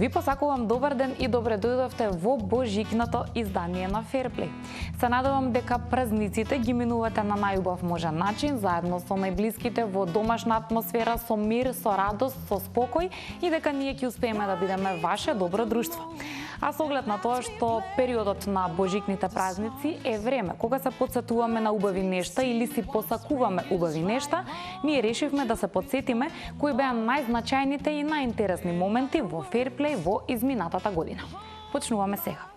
Ви посакувам добар ден и добре дојдовте во божикното издание на Ферплей. Се надевам дека празниците ги минувате на најубав можен начин, заедно со најблиските во домашна атмосфера, со мир, со радост, со спокој и дека ние ќе успееме да бидеме ваше добро друштво. А со оглед на тоа што периодот на божикните празници е време кога се потсетуваме на убави нешта или си посакуваме убави нешта, ние решивме да се потсетиме кои беа најзначајните и најинтересни моменти во Ферплей во изминатата година. Почнуваме сега.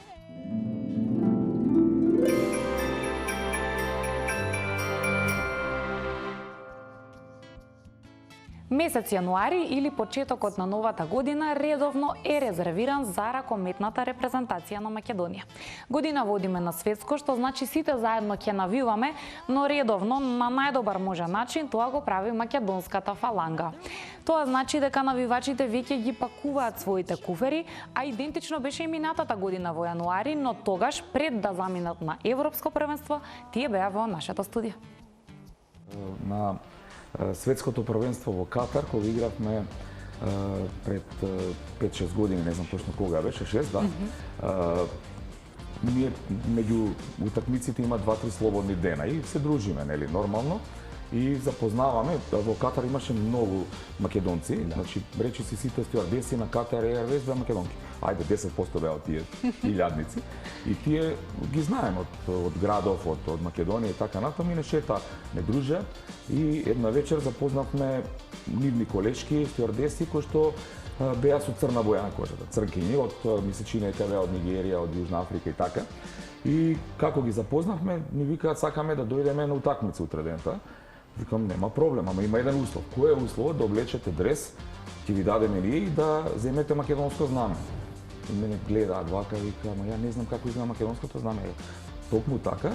Месец јануари или почетокот на новата година редовно е резервиран за ракометната репрезентација на Македонија. Година водиме на светско, што значи сите заедно ќе навиваме, но редовно на најдобар можен начин тоа го прави македонската фаланга. Тоа значи дека навивачите веќе ги пакуваат своите куфери, а идентично беше и минатата година во јануари, но тогаш пред да заминат на Европско првенство, тие беа во нашето студио. На светското првенство во Катар, кога игравме пред 5-6 години, не знам точно кога беше, 6, да. Ние меѓу утакмиците има 2-3 слободни дена и се дружиме, нели, нормално. И запознаваме, во Катар имаше многу македонци, значи речи си сите стюардеси на Катар Airways беа македонки. Ајде 10% беа од тие илјадници. И тие ги знаеме од градов, од Македонија и така натаму, и не шета, не друже. И една вечер запознавме нивни колешки стюардеси кои што беа со црна боја на кожата, црнкињи, од мисечина беа од Нигерија, од Јужна Африка и така. И како ги запознавме, ни викаат сакаме да дојдеме на утакмица утре дента. Викам, нема проблем, ама има еден услов. Кој е условот? Да облечете дрес, ќе ви дадеме ние и да земете македонско знаме. И мене гледаат вака, вика, ама ја не знам како изгледа македонското знаме. Токму така,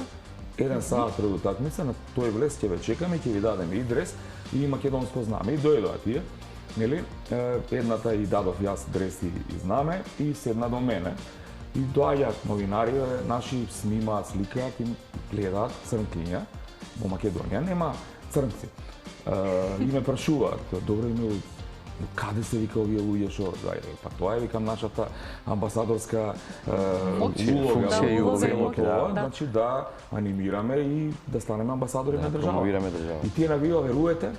еден саат пред утакмица, на тој влез ќе ве чекаме, ќе ви дадеме и дрес и македонско знаме. И дојдоа тие, нели? Едната и дадов јас дрес и знаме и седна до мене. И доаѓаат новинари, наши снимаат, сликаат и гледаат црнкиња. Во Македонија нема црнци. И ме прашуваат, добро име, каде се вика овие луѓе што, па тоа е викам нашата амбасадорска улога, значи да анимираме и да станеме амбасадори на држава. И тие навива, верувате,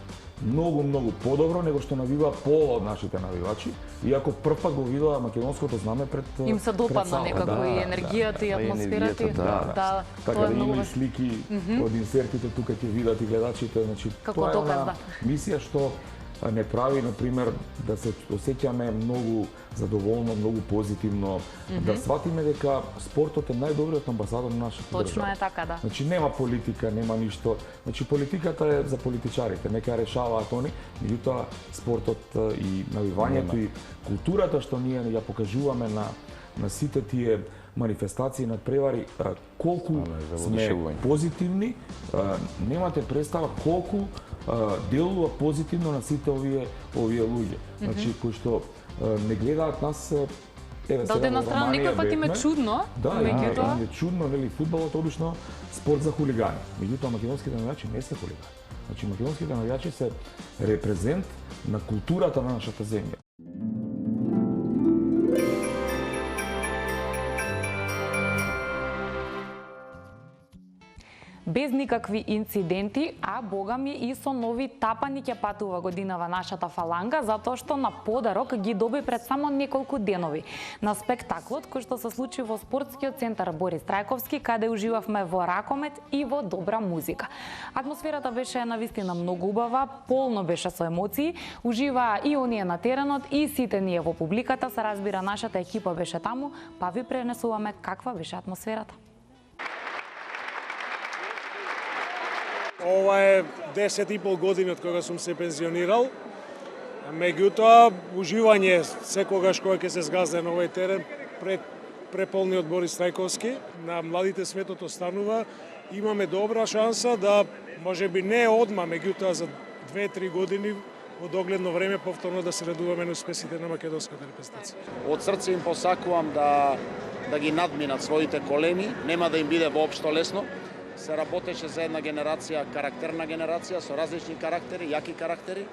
многу подобро него што навива пола од нашите навивачи, иако првпат го видоа македонското знаме пред им се допадна некако и енергијата и атмосферата. Да, така да има и слики од инсертите тука ќе видат и гледачите, значи тоа е една мисија што не прави, например, да се осеќаме многу задоволно, многу позитивно, да сватиме дека спортот е најдобриот амбасадор на нашата држава. Точно е така, да. Значи нема политика, нема ништо. Значи политиката е за политичарите, нека решаваат они, меѓутоа спортот и навивањето и културата што ние ја покажуваме на сите тие манифестации на превари, колку сме позитивни, немате представа колку делува позитивно на сите овие луѓе. Значи кои што не гледаат нас, да од една страна некој им е чудно, меѓутоа е чудно, нели, фудбалот обично спорт за хулигани. Меѓутоа македонските навијачи не се хулигани. Значи македонските навијачи се репрезент на културата на нашата земја. Без никакви инциденти, а богами и со нови тапани ќе патува годинава нашата фаланга, затоа што на подарок ги доби пред само неколку денови на спектаклот кој што се случи во спортскиот центар Борис Трајковски, каде уживавме во ракомет и во добра музика. Атмосферата беше навистина многу убава, полно беше со емоции, уживаа и оние на теренот и сите ние во публиката, се разбира нашата екипа беше таму, па ви пренесуваме каква беше атмосферата. Ова е 10,5 години од кога сум се пензионирал. Меѓутоа, уживање секогаш кога ќе се згазде на овој терен пред преполниот Борис Трајковски, на младите сметот останува. Имаме добра шанса да, можеби не одма, меѓутоа за 2-3 години во догледно време повторно да се радуваме на успесите на македонската репрезентација. Од срце им посакувам да ги надминат своите колеми, нема да им биде воопшто лесно. се работеше за една генерација, карактерна генерација, со различни карактери, јаки карактери,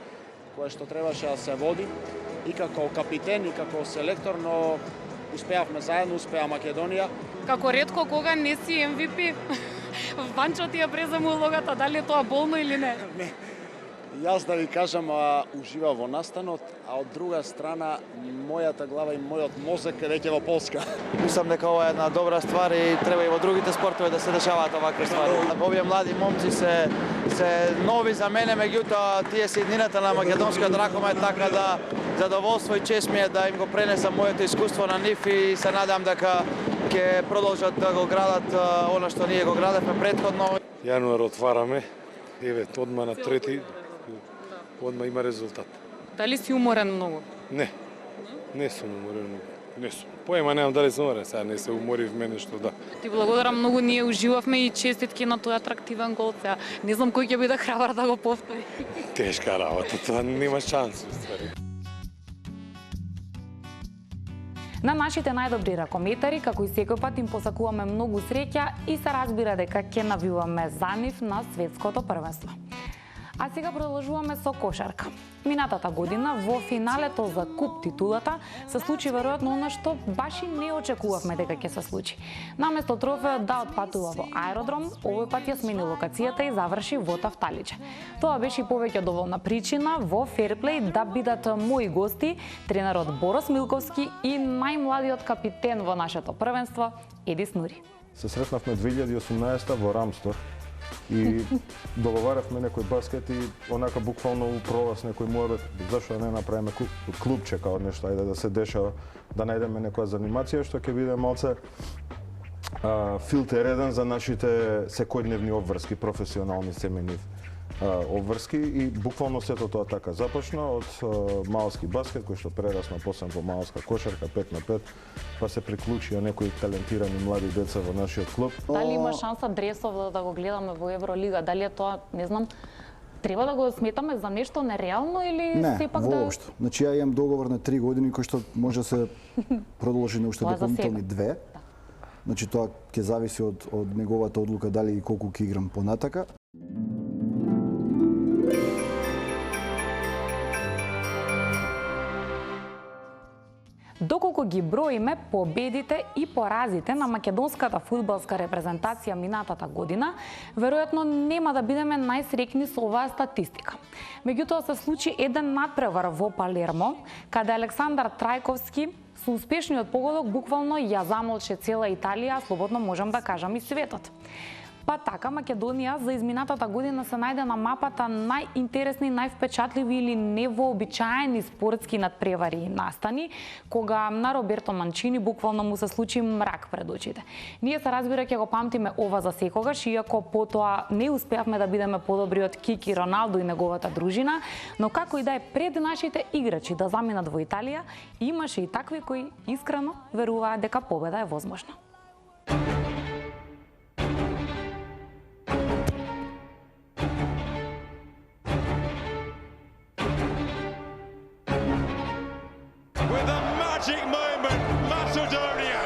кое што требаше да се води и како капитен и како селектор, но успеавме заедно, успеа Македонија. Како ретко кога не си MVP, Ванчо ти ја презема улогата, дали е тоа болно или не? Не. Јас да ви кажам, ужива во настанот, а од друга страна, мојата глава и мојот мозок е веќе во Полска. Мислам дека ова е една добра ствар и треба и во другите спортови да се дешаваат овакви ствари. Овие млади момци се нови за мене, меѓутоа тие се иднината на македонскиот ракомет, така да задоволство и чест ми е да им го пренесам моето искуство на нив и се надам дека ќе продолжат да го градат она што ние го градевме претходно. Јануар отвараме, еве одма на трети, одма има резултат. Дали си уморен многу? Не сум уморен, не сум. Поема немам дали сум уморен, сега не се уморив мене што да. Ти благодарам многу, ние уживавме и честитки на тој атрактивен гол. Сега не знам кој ќе биде храбар да го повтори. Тешка работа, тоа нема шанси ствари. На нашите најдобри ракометари, како и секој пат, им посакуваме многу среќа и се разбира дека ќе навиваме за нив на светското првенство. А сега продолжуваме со кошарка. Минатата година во финалето за куп титулата се случи веројатно она што баш и не очекувавме дека ќе се случи. Наместо трофеот да отпатува во аеродром, овој пат ја смени локацијата и заврши во Тафталиќе. Тоа беше и повеќе доволна причина во ферплей да бидат мои гости, тренерот Борос Милковски и најмладиот капитен во нашето првенство, Еди Снури. Се сретнавме 2018 во Рамстор и договаравме некој баскет и онака буквално упролас некој муабет, зашто да не направиме клубче као нешто, ајде да се дешава, да најдеме некоја занимација што ќе биде малце филтер еден за нашите секојдневни обврски, професионални семени обврски и буквално сето тоа така започна од малски баскет кој што прерасна после во малска кошарка 5 на 5, па се приклучија некои талентирани млади деца во нашиот клуб. Дали има шанса Дресов да го гледаме во Евролига? Дали е тоа, не знам, треба да го сметаме за нешто нереално или сепак да... Не, воопшто. Значи ја имам договор на 3 години кој што може да се продолжи на уште дополнителни 2. Значи тоа ќе зависи од неговата одлука дали и колку ќе играм понатака. Доколку ги броиме победите и поразите на македонската фудбалска репрезентација минатата година, веројатно нема да бидеме најсреќни со оваа статистика. Меѓутоа се случи еден надпревар во Палермо, каде Александар Трајковски со успешниот погодок буквално ја замолче цела Италија, слободно можам да кажам и светот. Па така, Македонија за изминатата година се најде на мапата најинтересни, највпечатливи или невообичаени спортски надпревари и настани, кога на Роберто Манчини буквално му се случи мрак пред очите. Ние се разбира ќе го памтиме ова за секогаш, иако потоа не успеавме да бидеме подобри од Кики, Роналдо и неговата дружина, но како и да е пред нашите играчи да заминат во Италија, имаше и такви кои искрено веруваат дека победа е возможна. With a magic moment, Macedonia.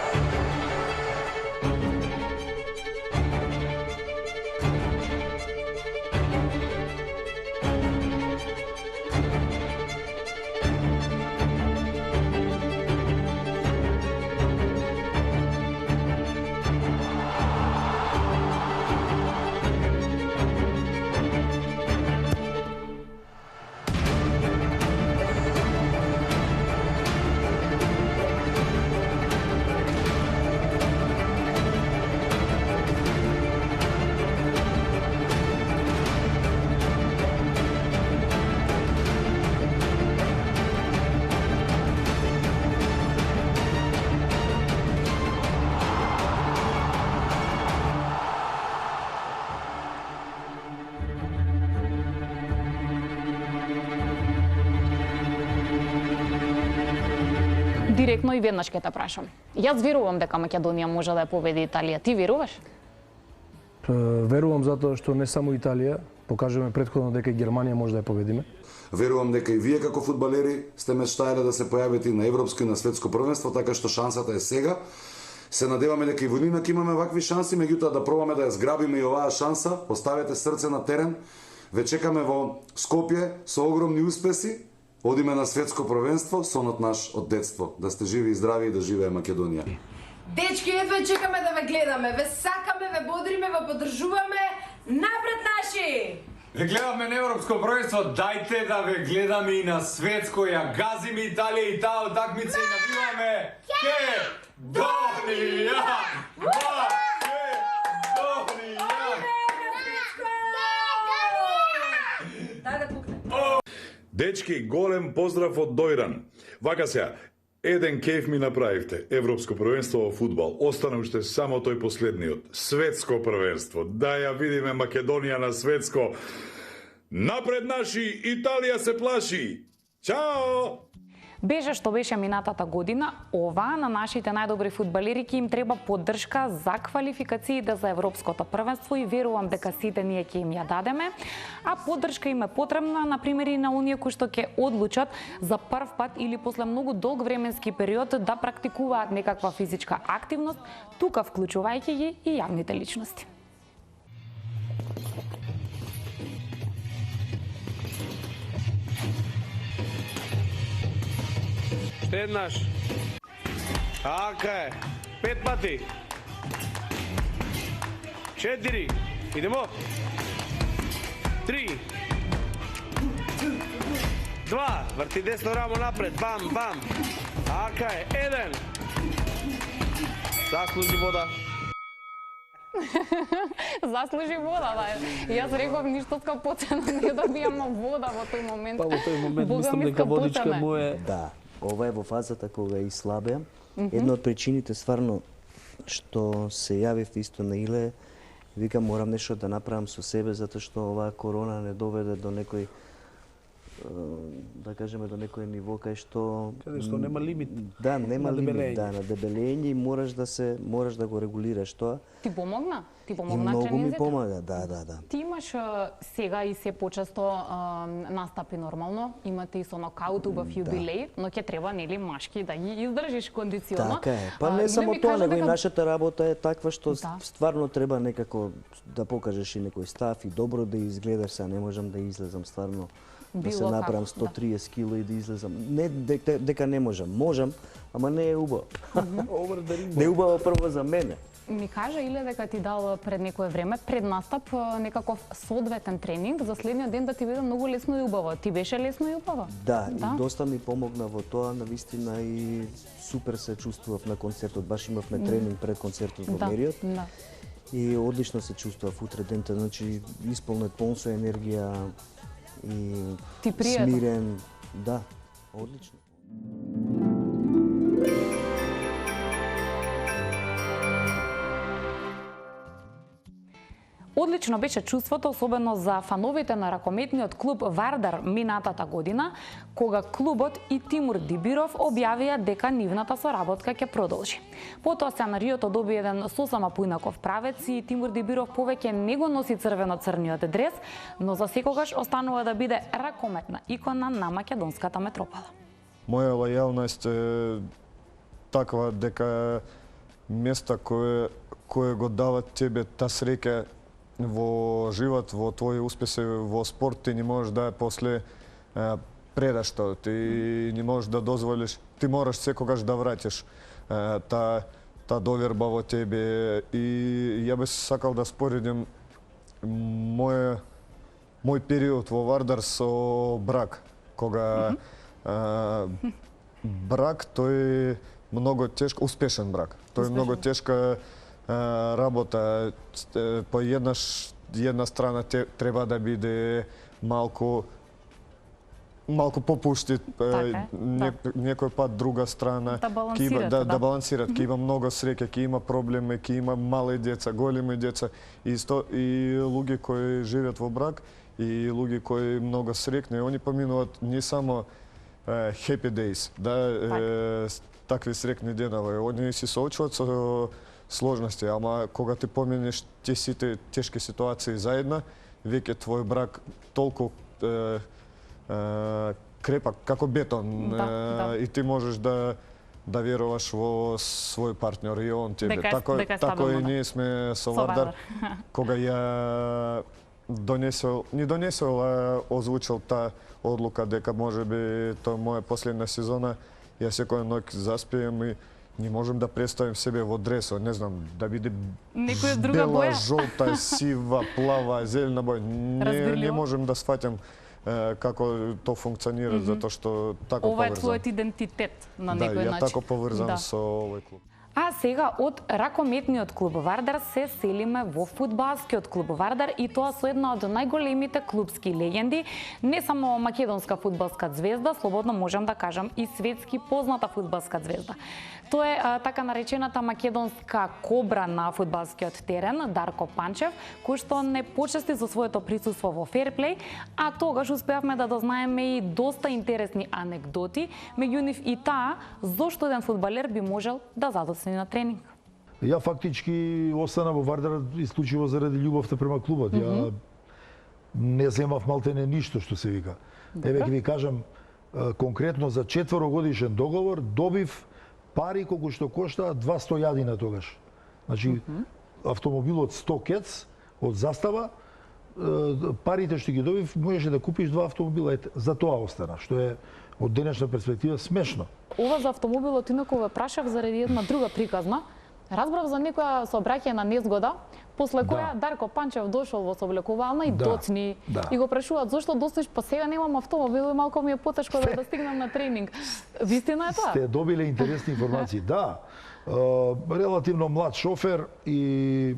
Директно и веднаш ќе те прашам. Јас верувам дека Македонија може да ја победи Италија. Ти веруваш? Верувам затоа што не само Италија, покажеме претходно дека и Германија може да ја победиме. Верувам дека и вие како фудбалери сте мечтаеле да се појавите и на европско и на светско првенство, така што шансата е сега. Се надеваме дека и во нина ќе имаме вакви шанси, меѓутоа да пробаме да ја зграбиме и оваа шанса. Поставете срце на терен, Ве чекаме во Скопје со огромни успеси. Одиме на светско првенство, сонот наш од детство. Да сте живи и здрави и да живее Македонија. Дечки, едва чекаме да ве гледаме, ве сакаме, ве бодриме, ве поддржуваме. Напред наши! Ве гледаме на Европско првенство, дајте да ве гледаме и на светско, ја газиме Италија и таа утакмица и навиваме Македонија! Дечки, голем поздрав од Дојран. Вака сега, еден кеф ми направивте. Европско првенство во фудбал. Остана уште само тој последниот. Светско првенство. Да ја видиме Македонија на светско. Напред наши, Италија се плаши. Чао! Беше што беше минатата година, ова на нашите најдобри фудбалери ќе им треба поддршка за квалификациите за Европското првенство и верувам дека сите ние ќе им ја дадеме, а поддршка им е потребна, например, и на оние кои што ќе одлучат за прв пат или после многу долг временски период да практикуваат некаква физичка активност, тука вклучувајќи ги и јавните личности. Еднаш. Така е. 5 пати. 4. Идемо. 3. 2. Врти десно рамо напред. Бам, бам. Така е. 1. Заслужи вода. Заслужи вода, да. Јас реков ништо скапоцено, не добијам вода во тој момент. Па во тој момент мислам дека водичка му е... Да, ова е во фазата кога е и слабе. Една од причините стварно што се јавив исто на Иле, викам морам нешто да направам со себе затоа што оваа корона не доведе до некој да кажеме до некој ниво кај што нема лимит. Да, нема лимит, да, на дебелење и мораш да го регулираш тоа. Ти помогна? Ти И помогна многу ми тренинзите? помага, да. Ти имаш сега и се почесто настапи нормално, имате и со нокаут убав јубилеј, но ќе треба нели машки да ги издржиш кондиционо. Така е. Па не само тоа, него и нашата работа е таква што стварно треба некако да покажеш и некој став и добро да изгледаш, сега не можам да излезам стварно да се направам 130 кило и да излезам. Не дека не можам, ама не е убаво. Не е убаво прво за мене. Ми кажа Иле дека ти дал пред некое време, пред настап, некаков соодветен тренинг за следниот ден да ти биде многу лесно и убаво. Ти беше лесно и убаво? Да, и доста ми помогна во тоа, навистина и супер се чувствував на концертот, баш имавме тренинг пред концертот во Мериот. Да. И одлично се чувствував утре дента, значи исполнет пон со енергија и смирен. Да, одлично. Одлично беше чувството, особено за фановите на ракометниот клуб Вардар минатата година, кога клубот и Тимур Дибиров објавија дека нивната соработка ќе продолжи. Потоа сценариото доби еден сосема поинаков правец и Тимур Дибиров повеќе не го носи црвено-црниот дрес, но за секогаш останува да биде ракометна икона на македонската метропола. Моја лојалност е таква дека места кое го дават тебе та среќа во живот, во твои успеси во спорт, ти не можеш да после предаш тоа, ти не можеш да дозволиш, ти мораш секогаш да вратиш та доверба во тебе. И ја би сакал да споредим мој период во Вардар со брак, кога брак тој многу тешко, успешен брак, тој многу тешка работа. По една страна треба да биде малку попушти, некој пат друга страна да балансират, ќе има многу среќа, ќе има проблеми, ќе има мали деца, големи деца, и луѓе кои живеат во брак и луѓе кои многу среќни, они поминуваат не само happy days, да, такви среќни денови, они се соочуваат со сложности, ама кога ти поминеш те сите тешки ситуации заедно, веќе твој брак толку крепак како бетон, и ти можеш да веруваш во свој партнер и он тебе. Тако и ние сме со Вардар, кога ја донесол озвучил таа одлука дека можеби тоа моја последна сезона, ја секоја ноќ заспием и не можем да представим себе во дресо, не знам, да биде некоја друга бела, боја. жолта, сива, плава, зелена боја. Не можем да сфаќам како тоа функционира, затоа што тако Ова е поврзан. твојот идентитет на Да, некој ја начин. тако поврзан Да. со овој клуб. А сега од ракометниот клуб Вардар се селиме во фудбалскиот клуб Вардар и тоа со една од најголемите клубски легенди, не само македонска фудбалска звезда, слободно можам да кажам и светски позната фудбалска звезда. Тоа е така наречената македонска кобра на фудбалскиот терен, Дарко Панчев, кој што не почести со своето присуство во Ферплей, а тогаш успеавме да дознаеме и доста интересни анекдоти, меѓу нив и таа зошто еден фудбалер би можел да задоцне на тренинг. Ја фактички остана во Вардар исклучиво заради љубовта према клубот. Ја не земав малтене ништо што се вика. Еве ќе ви кажам конкретно за 4-годишен договор добив пари колку што кошта 200.000 тогаш. Значи автомобилот 100 кец од Застава, парите што ги добив можеше да купиш 2 автомобила, за тоа остана, што е од денешна перспектива смешно. Ова за автомобилот инаку ве прашав заради една друга приказна. Разбрав за некоја сообраќајна незгода, после која Дарко Панчев дошол во сооблекувална и доцни. И го прашуваат зошто достоиш, па сега немам автомобил и малку ми е потешко да стигнам на тренинг. Вистина е тоа? Сте добиле интересни информации. Да, релативно млад шофер и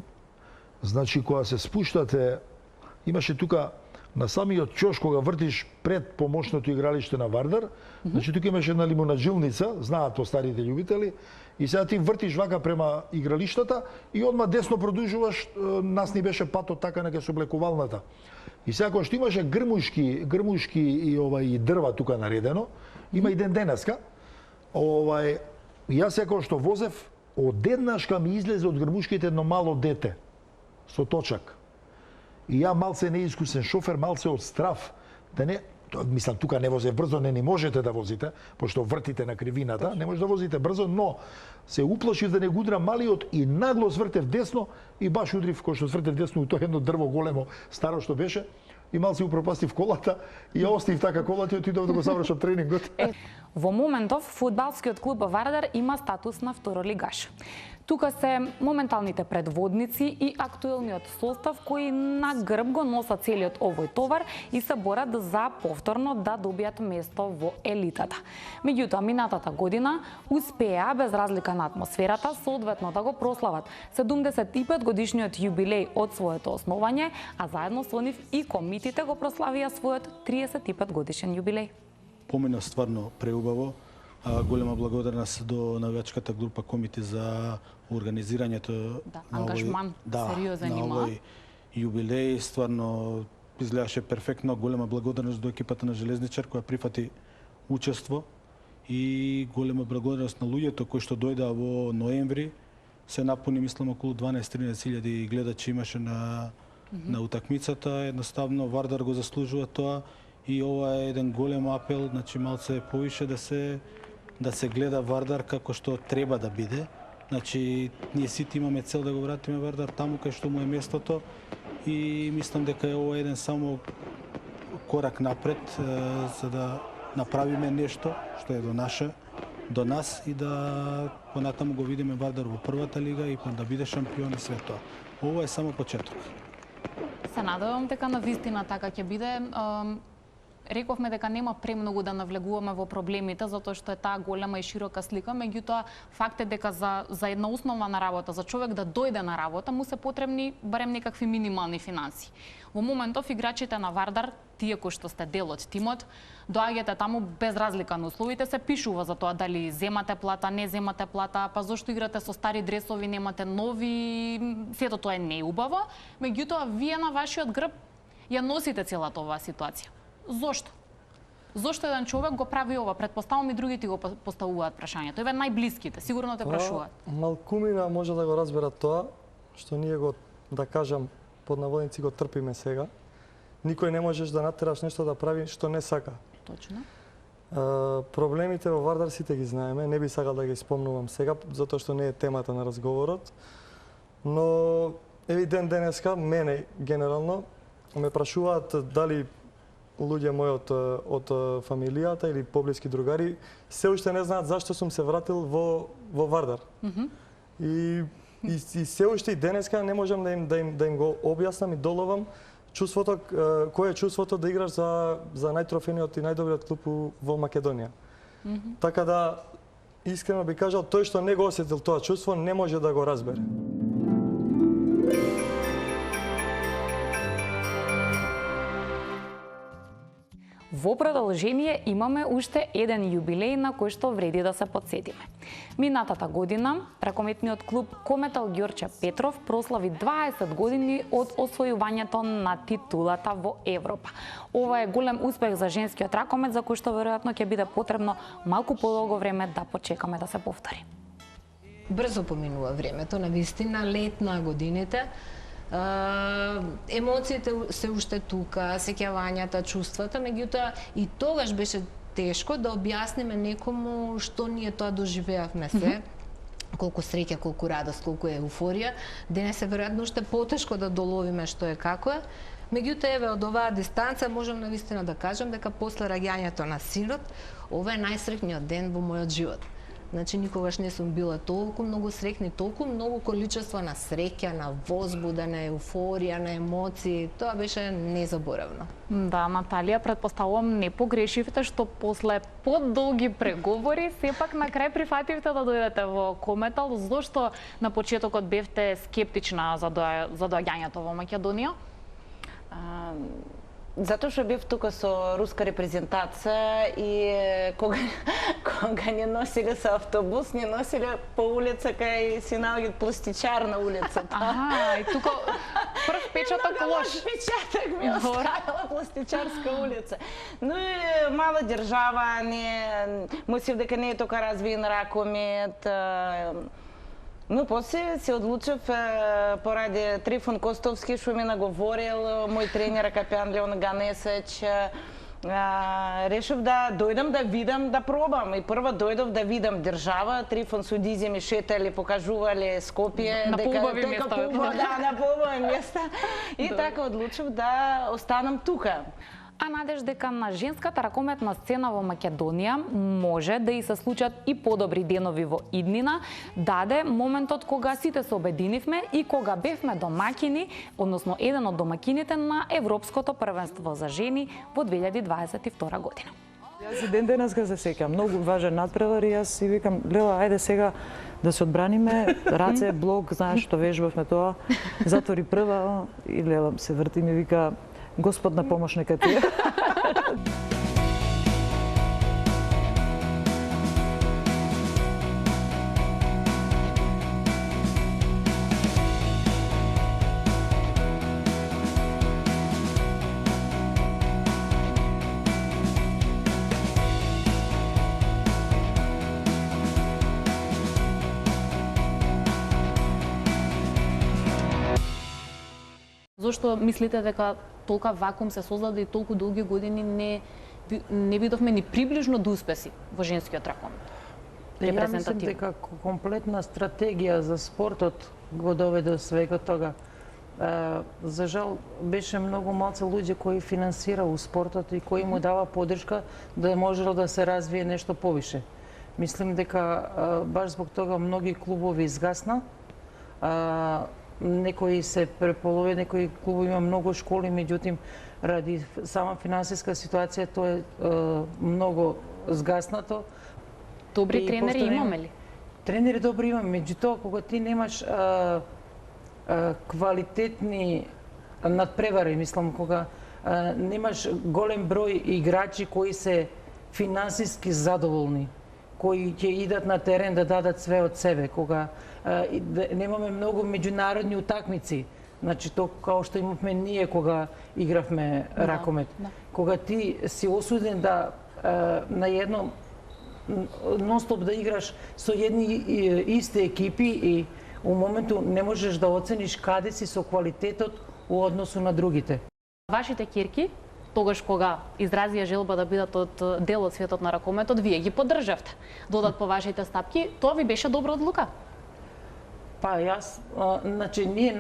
значи кога се спуштате, имаше тука на самиот чош кога вртиш пред помошното игралиште на Вардар, значи тука имаше една лимунаджилница, знаат то старите љубители, и сега ти вртиш вака према игралиштата и одма десно продолжуваш, нас ни беше патот така на сооблекувалната. И сега кога што имаше грмушки и дрва тука наредено, има и ден денеска, јас сега што возев, одеднаш ми излезе од грмушките едно мало дете со точак. И ја малце неискусен шофер, малце од страв, да не, мислам, тука не возев брзо, не можете да возите, пошто вртите на кривината, не може да возите брзо, но се уплашив да не го удрам малиот и нагло свртев десно и баш удрив кој што свртев десно у тоа едно дрво големо, старо што беше, и малце упропастив колата и ја оставив така колата и отидов да го завршам тренингот. Во моментов фудбалскиот клуб Вардар има статус на второлигаш. Тука се моменталните предводници и актуелниот состав кои на грб го носат целиот овој товар и се борат за повторно да добијат место во елитата. Меѓутоа, минатата година успеа без разлика на атмосферата соодветно да го прослават 75 годишниот јубилеј од своето основање, а заедно со нив и комитите го прославија својот 35 годишен јубилеј. Помина стварно преубаво. Голема благодарност до навијачката група комити за организирањето на овој јубилеј. Стварно изгледаше перфектно. Голема благодарност до екипата на Железничар која прифати учество и голема благодарност на луѓето кои што дојдаа во ноември. Се напуни, мислам, околу 12-13 гледачи имаше на утакмицата. Едноставно Вардар го заслужува тоа и ова е еден голем апел, значи малце повише да се гледа Вардар како што треба да биде. Значи, ние сите имаме цел да го вратиме Вардар таму кај што му е местото и мислам дека е ова еден само корак напред за да направиме нешто што е до нас и да понатаму го видиме Вардар во првата лига и да биде шампион и све тоа. Ова е само почеток. Се надевам дека на вистина така ќе биде. Рековме дека нема премногу да навлегуваме во проблемите, затоа што е таа голема и широка слика, меѓутоа факт е дека за една основна работа, за човек да дојде на работа, му се потребни барем некакви минимални финанси. Во моментов играчите на Вардар, тие кои што сте дел од тимот, доаѓате таму без разлика на условите, се пишува за тоа дали земате плата, не земате плата, па зошто играте со стари дресови, немате нови, сето тоа е неубаво, меѓутоа вие на вашиот грб ја носите целата оваа ситуација. Зошто? Зошто еден човек го прави ова? Предпоставам и другите го поставуваат прашањето. Еве најблиските, сигурно те прашуваат. Малкумина може да го разберат тоа, што ние го, да кажам, под наводници го трпиме сега. Никој не можеш да натераш нешто да прави што не сака. Точно. Проблемите во Вардар сите ги знаеме, не би сакал да ги спомнувам сега, затоа што не е темата на разговорот. Но еве ден денеска, мене генерално, ме прашуваат дали луѓе мои од фамилијата или поблиски другари се уште не знаат зашто сум се вратил во Вардар. И се уште и денеска не можам да им го објаснам и доловам чувството, кое е чувството да играш за најтрофениот и најдобриот клуб во Македонија. Така да, искрено би кажал, тој што не го осетил тоа чувство, не може да го разбере. Во продолжение имаме уште еден јубилеј на кој што вреди да се потсетиме. Минатата година, ракометниот клуб Кометал Ѓорче Петров прослави 20 години од освојувањето на титулата во Европа. Ова е голем успех за женскиот ракомет, за кој што веројатно ќе биде потребно малку подолго време да почекаме да се повтори. Брзо поминува времето, навистина, лет на годините. Емоциите се уште тука, сеќавањата, чувствата, меѓутоа и тогаш беше тешко да објасниме некому што ние тоа доживеавме се. Колку среќа, колку радост, колку еуфорија. Денес е веројатно уште потешко да доловиме што е како е. Меѓутоа, еве, од оваа дистанца можам навистина да кажам дека после раѓањето на синот, ова е најсреќниот ден во мојот живот. Значи, никогаш не сум била толку многу среќна, толку многу количество на среќа, на возбуда, на еуфорија, на емоции. Тоа беше незаборавно. Да, Наталија, предпоставувам не погрешивте што после подолги преговори сепак на крај прифативте да дојдете во Кометал, зошто на почетокот бевте скептична за доаѓањето во Македонија? Затоа што бев тука со руска репрезентација и кога не носиле со автобус, не носиле по улица кај си наоѓат пластичар на улицата. Аха, и тука прв печаток лош. Печаток ми оставила пластичарска улица. Но е мала држава, мислев дека не е тока развиен ракомет. Но после се одлучив поради Трифон Костовски, што ми наговорил, мој тренер капитан Леон Ганесеч, решив да дојдам да видам, да пробам. И прво дојдов да видам држава, Трифон судизи ми шетали, покажували Скопје, на поубави места. Да, на поубави места. И така одлучив да останам тука. А надеж дека на женската ракометна сцена во Македонија може да и се случат и подобри денови во иднина, даде моментот кога сите се обединивме и кога бевме домакини, односно еден од домакините на Европското првенство за жени во 2022 година. Јас и ден денеска се сеќам, многу важен надпревар и јас си викам, Лела, ајде сега да се одбраниме, раце, блок, знаеш што вежбавме тоа, затвори прва и Лела се врти и ми вика, Господ на помош нека ти е. Зошто мислите дека толка вакуум се создаде и толку долги години не видовме ни приближно до успеси во женскиот ракомет? Ја мислам дека комплетна стратегија за спортот го доведе свега тога. За жал, беше многу малце луѓе кои финансираа спортот и кои му дава поддршка да можело да се развие нешто повише. Мислим дека баш због тога многи клубови изгасна. Некои се преполови, некои клубови има многу школи, меѓутим, ради сама финансиска ситуација, тоа е многу згаснато. Добри тренери имаме ли? Тренери добри имаме, меѓутоа, кога ти немаш квалитетни надпревари, мислам, кога немаш голем број играчи кои се финансиски задоволни, кои ќе идат на терен да дадат све од себе, кога немаме многу меѓународни утакмици, значи тоа као што имавме ние кога игравме ракомет. Кога ти си осуден да на едно нон-стоп да играш со едни исти екипи и у моменту не можеш да оцениш каде си со квалитетот у односу на другите. Вашите кирки, тогаш кога изразија желба да бидат од дел од светот на ракометот, вие ги поддржавте. Додат по вашите стапки, тоа ви беше добра одлука? Па јас, значи ние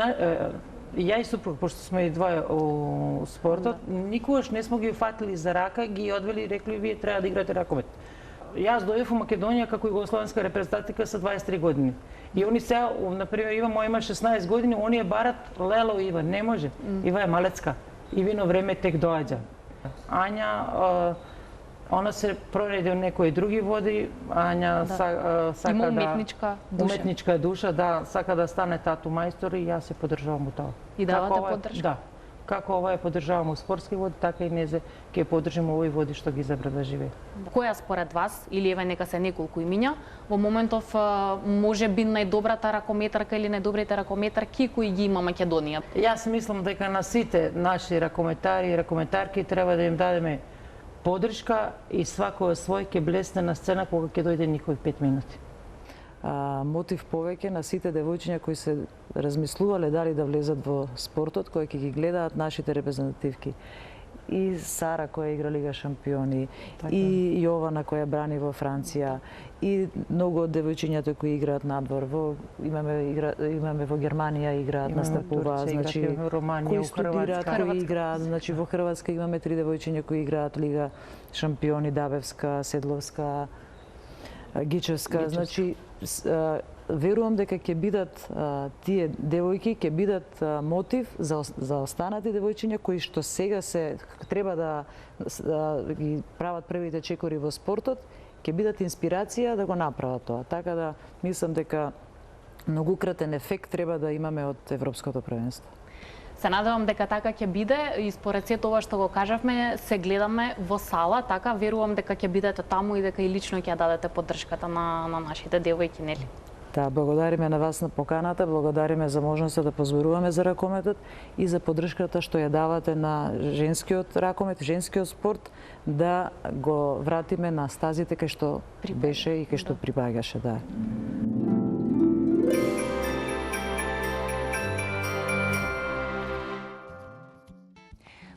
ја и супруг, пошто сме и двое у спортот, никогаш не сме ги фатили за рака, ги одвели и рекле вие треба да играте ракомет. Јас дојдов у Македонија како југословенска репрезентативка со 23 години. И они сега, например, Ива моја има 16 години, они е барат Лело Ива, не може. Ива е малецка. Ивино време тек доаѓа. Ања, она се прореди у некои други води, Ања сака има уметничка душа. Уметничка душа, да, сака да стане тату мајстор и јас се поддржувам у тоа. И давате поддршка? Да. Како ова ја поддржавам у спортски води, така и незе ќе поддржим овој води што ги забра да живее. Која според вас, или еве нека се неколку имиња, во моментов може би најдобрата ракометарка или најдобрите ракометарки кои ги има Македонија? Јас мислам дека на сите наши ракометари и ракометарки треба да им дадеме поддршка и свакој свој ќе блесне на сцена кога ќе дојде никој 5 минути. Мотив повеќе на сите девојчиња кои се размислувале дали да влезат во спортот, кои ќе ги гледаат нашите репрезентативки. И Сара која игра Лига шампиони, и Јована која брани во Франција, и многу од девојчињата кои играат надвор. Имаме во Германија играат, настапуваат, значи кои студираат, кои играат, значи во Хрватска имаме 3 девојчиња кои играат Лига шампиони, Дабевска, Седловска, Гичевска, значи верувам дека ќе бидат тие девојки, ќе бидат мотив за останати девојчиња кои што сега се треба да ги прават првите чекори во спортот, ќе бидат инспирација да го направат тоа. Така да мислам дека многукратен ефект треба да имаме од Европското првенство. Се надевам дека така ќе биде и според сето ова што го кажавме, се гледаме во сала, така верувам дека ќе бидете таму и дека и лично ќе дадете поддршката на нашите девојки, нели? Да, благодариме на вас на поканата, благодариме за можноста да позборуваме за ракометот и за поддршката што ја давате на женскиот ракомет, женскиот спорт, да го вратиме на стазите кај што беше и кај што прибаѓаше, да.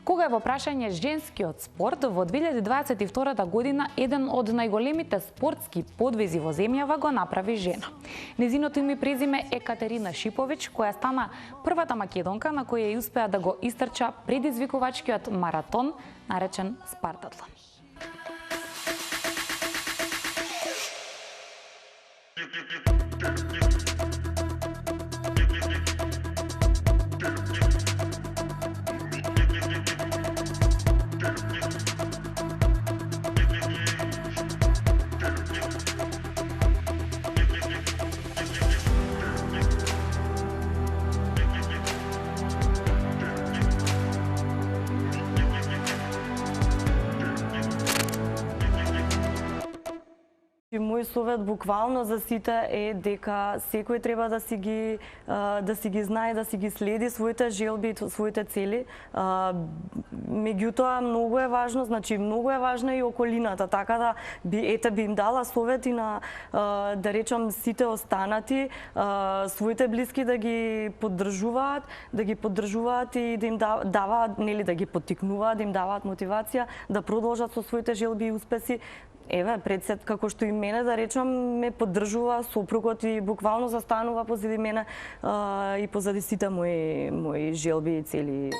Кога е во прашање женскиот спорт, во 2022 година еден од најголемите спортски подвизи во земјава го направи жена. Незиното име и презиме е Катерина Шиповиќ, која стана првата македонка на која ја успеа да го истрча предизвикувачкиот маратон, наречен Спартатлон. Мој совет буквално за сите е дека секој треба да си ги знае, да си ги следи своите желби и своите цели. Меѓутоа многу е важно, значи многу е важна и околината, така да би им дала совети на да речам сите останати своите блиски да ги поддржуваат, и да им даваат, нели да ги поттикнуваат, да им даваат мотивација да продолжат со своите желби и успеси. Еве, председ, како што и мене, да речам, ме поддржува сопругот и буквално застанува позади мене и позади сите мои желби и цели.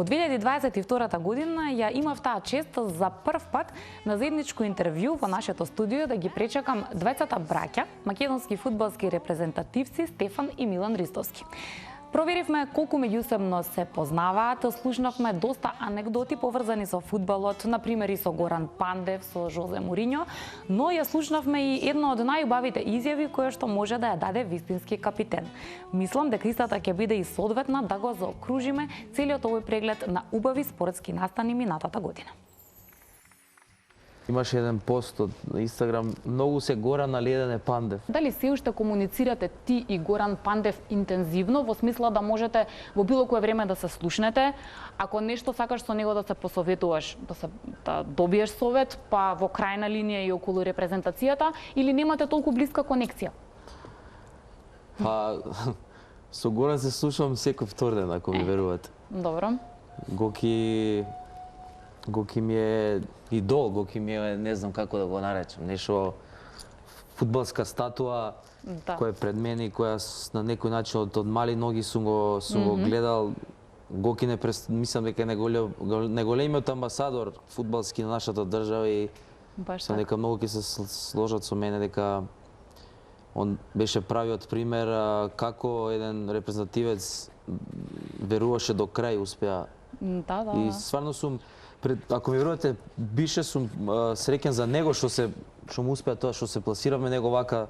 Во 2022 година ја имав таа чест за прв пат на заедничко интервју во нашето студио да ги пречекам двајцата браќа, македонски фудбалски репрезентативци Стефан и Милан Ристовски. Проверивме колку меѓусебно се познаваат, слушнавме доста анегдоти поврзани со фудбалот, на пример и со Горан Пандев, со Жозе Мориньо, но ја слушнавме и една од најубавите изјави која што може да ја даде вистински капитен. Мислам дека истата ќе биде и соодветна да го заокружиме целиот овој преглед на убави спортски настани минатата година. Имаше еден пост од Инстаграм, многу се гора на еден е Пандев. Дали се уште комуницирате ти и Горан Пандев интензивно, во смисла да можете во било кое време да се слушнете, ако нешто сакаш со него да се посоветуваш, да добиеш совет, па во крајна линија и околу репрезентацијата, или немате толку блиска конекција? Па, со Горан се слушам секој вторден, ако ми верувате. Добро. Гоки ми е идол, Гоки ми е, не знам како да го наречам, нешто фудбалска статуа која е пред мене и која на некој начин од мали ноги сум го гледал. Гоки мислам дека е најголемиот амбасадор фудбалски на нашата држава и сам дека многу ќе се сложат со мене дека он беше правиот пример како еден репрезентативец веруваше до крај, успеа. И стварно сум, ако ми верувате, бише сум среќен за него што му успеа тоа, што се пласираме него вака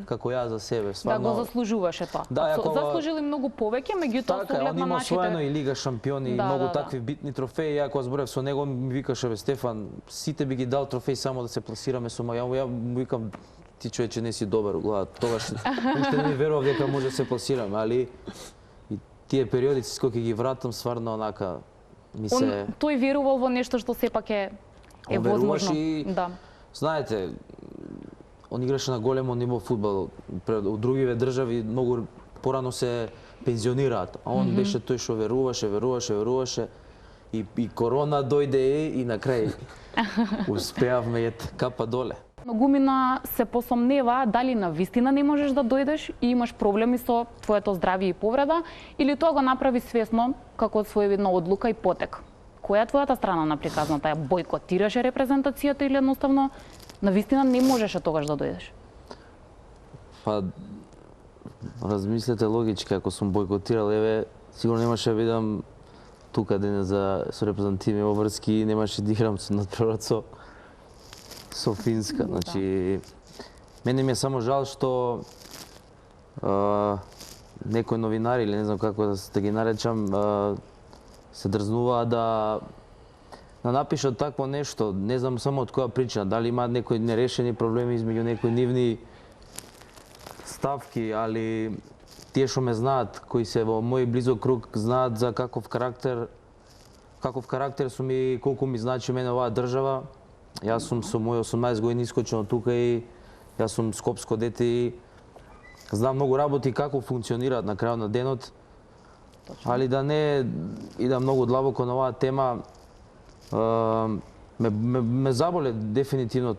како ја за себе. Да го заслужуваше тоа. Заслужили многу повеќе, меѓутоа со оглед на нашите... Он има освоено и Лига шампиони, и многу такви битни трофеи. Ја кога зборев со него, ми викаше, бе, Стефан, сите би ги дал трофеи само да се пласираме со мој. Ја му викам, ти човече не си добар, тогаш уште не верував дека може да се пласираме, али и тие периодици кога ќе ги вратам, стварно онака ми се... Тој верувал во нешто што сепак е возможно. Знаете, он играше на големо ниво фудбал. У другиве држави многу порано се пензионираат, а он беше тој што веруваше и корона дојде и на крај успеавме капа доле. Многумина се посомнева дали на вистина не можеш да дојдеш и имаш проблеми со твоето здравје и повреда, или тоа го направи свесно како своевидна одлука и потек. Која е твојата страна на приказната? Ја бойкотираше репрезентацијата или едноставно на вистина не можеше тогаш да дојдеш? Па, размислете логички, ако сум бойкотирал, сигурно немаше да видам тука денес со репрезентативни обврски, немаше да играм со надпревар со Финска. Значи, мене ми е само жал што некои новинари, или не знам како да ги наречам, се дрзнуваат да напишат такво нешто. Не знам само од која причина, дали имаат некои нерешени проблеми измеѓу некои нивни ставки, али тие што ме знаат, кои се во мој близок круг, знаат за каков карактер сум и колку ми значи мене оваа држава. Јас сум со мој 18 години искочен од тука и јас сум скопско дете и знам многу работи како функционираат на крајот на денот. Али да не идам многу длабоко на оваа тема, ме заболе дефинитивно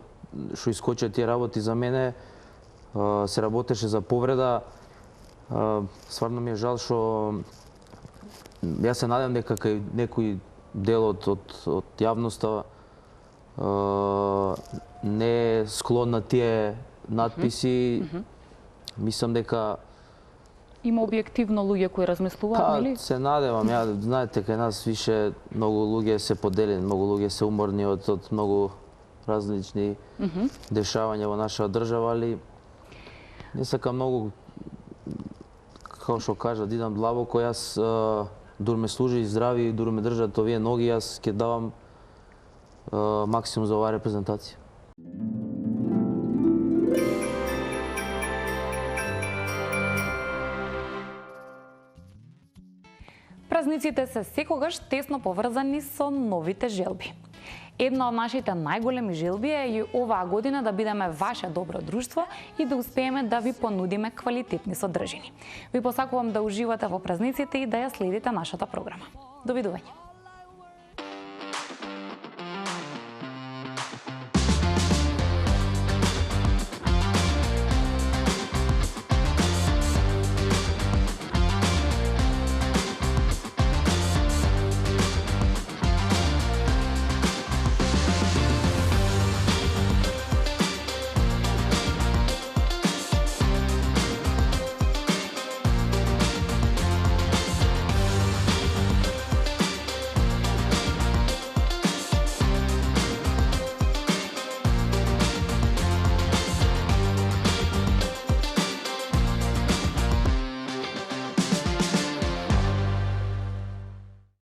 што искочат тие работи за мене. Се работеше за повреда. Стварно ми е жал што јас се надевам дека кај некој дел од јавноста не е склон на тие надписи. Мислам дека има објективно луѓе кои размислуваат, нели? Се надевам, знаете, кај нас више многу луѓе се поделени, многу луѓе се уморни од многу различни дешавања во нашата држава, али не сакам многу, како што кажа, да идам длабоко. Јас дур ме служи здрави и дур ме држат овие ноги, јас ќе давам максимум за оваа репрезентација. Празниците се секогаш тесно поврзани со новите желби. Една од нашите најголеми желби е и оваа година да бидеме ваше добро друштво и да успееме да ви понудиме квалитетни содржини. Ви посакувам да уживате во празниците и да ја следите нашата програма. Довидување!